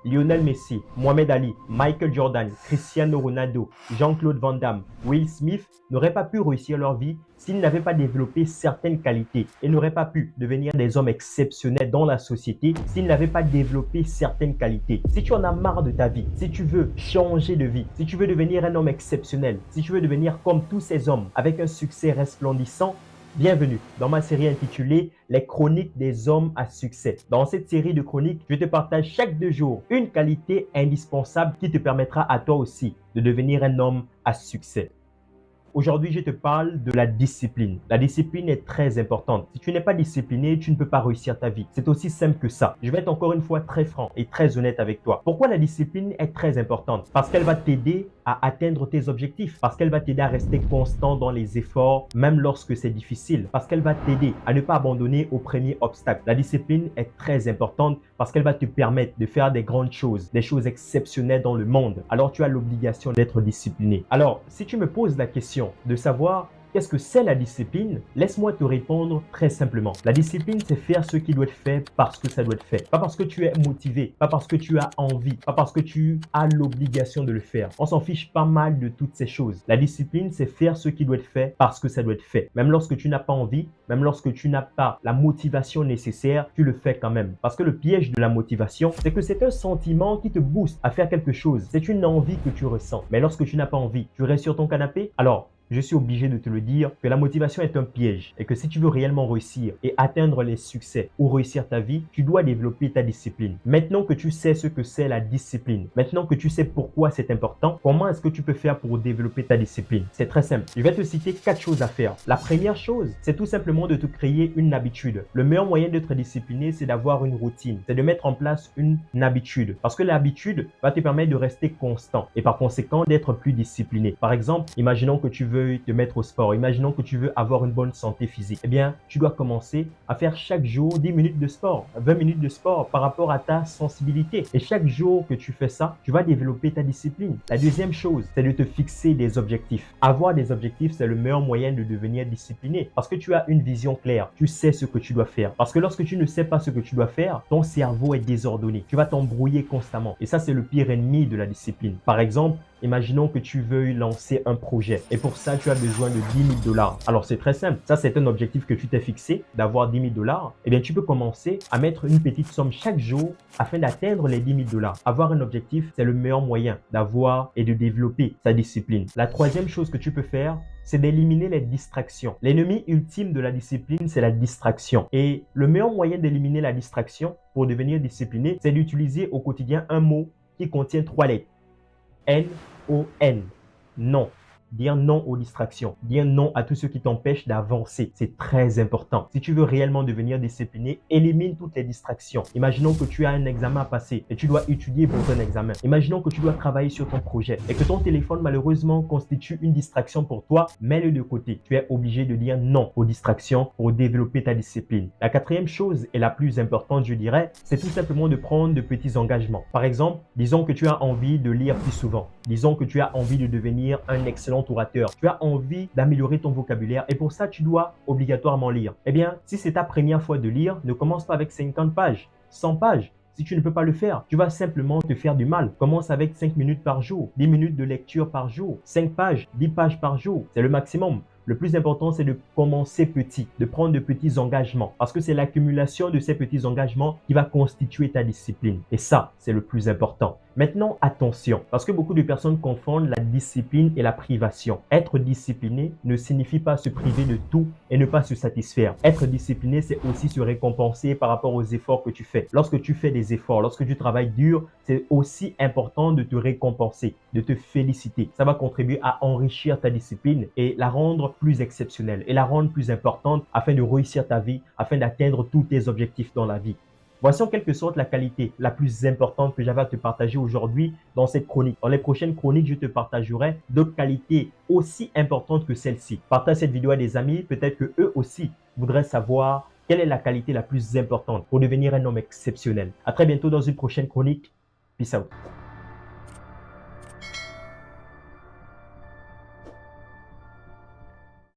Lionel Messi, Mohamed Ali, Michael Jordan, Cristiano Ronaldo, Jean-Claude Van Damme, Will Smith n'auraient pas pu réussir leur vie s'ils n'avaient pas développé certaines qualités et n'auraient pas pu devenir des hommes exceptionnels dans la société s'ils n'avaient pas développé certaines qualités. Si tu en as marre de ta vie, si tu veux changer de vie, si tu veux devenir un homme exceptionnel, si tu veux devenir comme tous ces hommes avec un succès resplendissant, bienvenue dans ma série intitulée Les chroniques des hommes à succès. Dans cette série de chroniques, je te partage chaque 2 jours une qualité indispensable qui te permettra à toi aussi de devenir un homme à succès. Aujourd'hui, je te parle de la discipline. La discipline est très importante. Si tu n'es pas discipliné, tu ne peux pas réussir ta vie. C'est aussi simple que ça. Je vais être encore une fois très franc et très honnête avec toi. Pourquoi la discipline est très importante? Parce qu'elle va t'aider à atteindre tes objectifs. Parce qu'elle va t'aider à rester constant dans les efforts, même lorsque c'est difficile. Parce qu'elle va t'aider à ne pas abandonner au premier obstacle. La discipline est très importante parce qu'elle va te permettre de faire des grandes choses, des choses exceptionnelles dans le monde. Alors, tu as l'obligation d'être discipliné. Alors, si tu me poses la question de savoir qu'est-ce que c'est la discipline? Laisse-moi te répondre très simplement. La discipline, c'est faire ce qui doit être fait parce que ça doit être fait. Pas parce que tu es motivé, pas parce que tu as envie, pas parce que tu as l'obligation de le faire. On s'en fiche pas mal de toutes ces choses. La discipline, c'est faire ce qui doit être fait parce que ça doit être fait. Même lorsque tu n'as pas envie, même lorsque tu n'as pas la motivation nécessaire, tu le fais quand même. Parce que le piège de la motivation, c'est que c'est un sentiment qui te booste à faire quelque chose. C'est une envie que tu ressens. Mais lorsque tu n'as pas envie, tu restes sur ton canapé, alors je suis obligé de te le dire que la motivation est un piège et que si tu veux réellement réussir et atteindre les succès ou réussir ta vie, tu dois développer ta discipline. Maintenant que tu sais ce que c'est la discipline, maintenant que tu sais pourquoi c'est important, comment est-ce que tu peux faire pour développer ta discipline? C'est très simple. Je vais te citer 4 choses à faire. La première chose, c'est tout simplement de te créer une habitude. Le meilleur moyen d'être discipliné, c'est d'avoir une routine. C'est de mettre en place une habitude. Parce que l'habitude va te permettre de rester constant et par conséquent d'être plus discipliné. Par exemple, imaginons que tu veux te mettre au sport. Imaginons que tu veux avoir une bonne santé physique. Eh bien, tu dois commencer à faire chaque jour 10 minutes de sport, 20 minutes de sport par rapport à ta sensibilité. Et chaque jour que tu fais ça, tu vas développer ta discipline. La deuxième chose, c'est de te fixer des objectifs. Avoir des objectifs, c'est le meilleur moyen de devenir discipliné parce que tu as une vision claire. Tu sais ce que tu dois faire. Parce que lorsque tu ne sais pas ce que tu dois faire, ton cerveau est désordonné. Tu vas t'embrouiller constamment. Et ça, c'est le pire ennemi de la discipline. Par exemple, imaginons que tu veux lancer un projet et pour ça, tu as besoin de 10 000 $. Alors, c'est très simple. Ça, c'est un objectif que tu t'es fixé d'avoir 10 000 $. Eh bien, tu peux commencer à mettre une petite somme chaque jour afin d'atteindre les 10 000 $. Avoir un objectif, c'est le meilleur moyen d'avoir et de développer sa discipline. La troisième chose que tu peux faire, c'est d'éliminer les distractions. L'ennemi ultime de la discipline, c'est la distraction. Et le meilleur moyen d'éliminer la distraction pour devenir discipliné, c'est d'utiliser au quotidien un mot qui contient 3 lettres. N-O-N. Non. Dire non aux distractions. Dire non à tout ce qui t'empêche d'avancer. C'est très important. Si tu veux réellement devenir discipliné, élimine toutes les distractions. Imaginons que tu as un examen à passer et tu dois étudier pour ton examen. Imaginons que tu dois travailler sur ton projet et que ton téléphone malheureusement constitue une distraction pour toi. Mets-le de côté. Tu es obligé de dire non aux distractions pour développer ta discipline. La quatrième chose et la plus importante, je dirais, c'est tout simplement de prendre de petits engagements. Par exemple, disons que tu as envie de lire plus souvent. Disons que tu as envie de devenir un excellent orateur. Tu as envie d'améliorer ton vocabulaire et pour ça, tu dois obligatoirement lire. Eh bien, si c'est ta première fois de lire, ne commence pas avec 50 pages, 100 pages. Si tu ne peux pas le faire, tu vas simplement te faire du mal. Commence avec 5 minutes par jour, 10 minutes de lecture par jour, 5 pages, 10 pages par jour. C'est le maximum. Le plus important, c'est de commencer petit, de prendre de petits engagements parce que c'est l'accumulation de ces petits engagements qui va constituer ta discipline. Et ça, c'est le plus important. Maintenant, attention, parce que beaucoup de personnes confondent la discipline et la privation. Être discipliné ne signifie pas se priver de tout et ne pas se satisfaire. Être discipliné, c'est aussi se récompenser par rapport aux efforts que tu fais. Lorsque tu fais des efforts, lorsque tu travailles dur, c'est aussi important de te récompenser, de te féliciter. Ça va contribuer à enrichir ta discipline et la rendre plus exceptionnelle et la rendre plus importante afin de réussir ta vie, afin d'atteindre tous tes objectifs dans la vie. Voici en quelque sorte la qualité la plus importante que j'avais à te partager aujourd'hui dans cette chronique. Dans les prochaines chroniques, je te partagerai d'autres qualités aussi importantes que celle-ci. Partage cette vidéo à des amis, peut-être que eux aussi voudraient savoir quelle est la qualité la plus importante pour devenir un homme exceptionnel. À très bientôt dans une prochaine chronique. Peace out.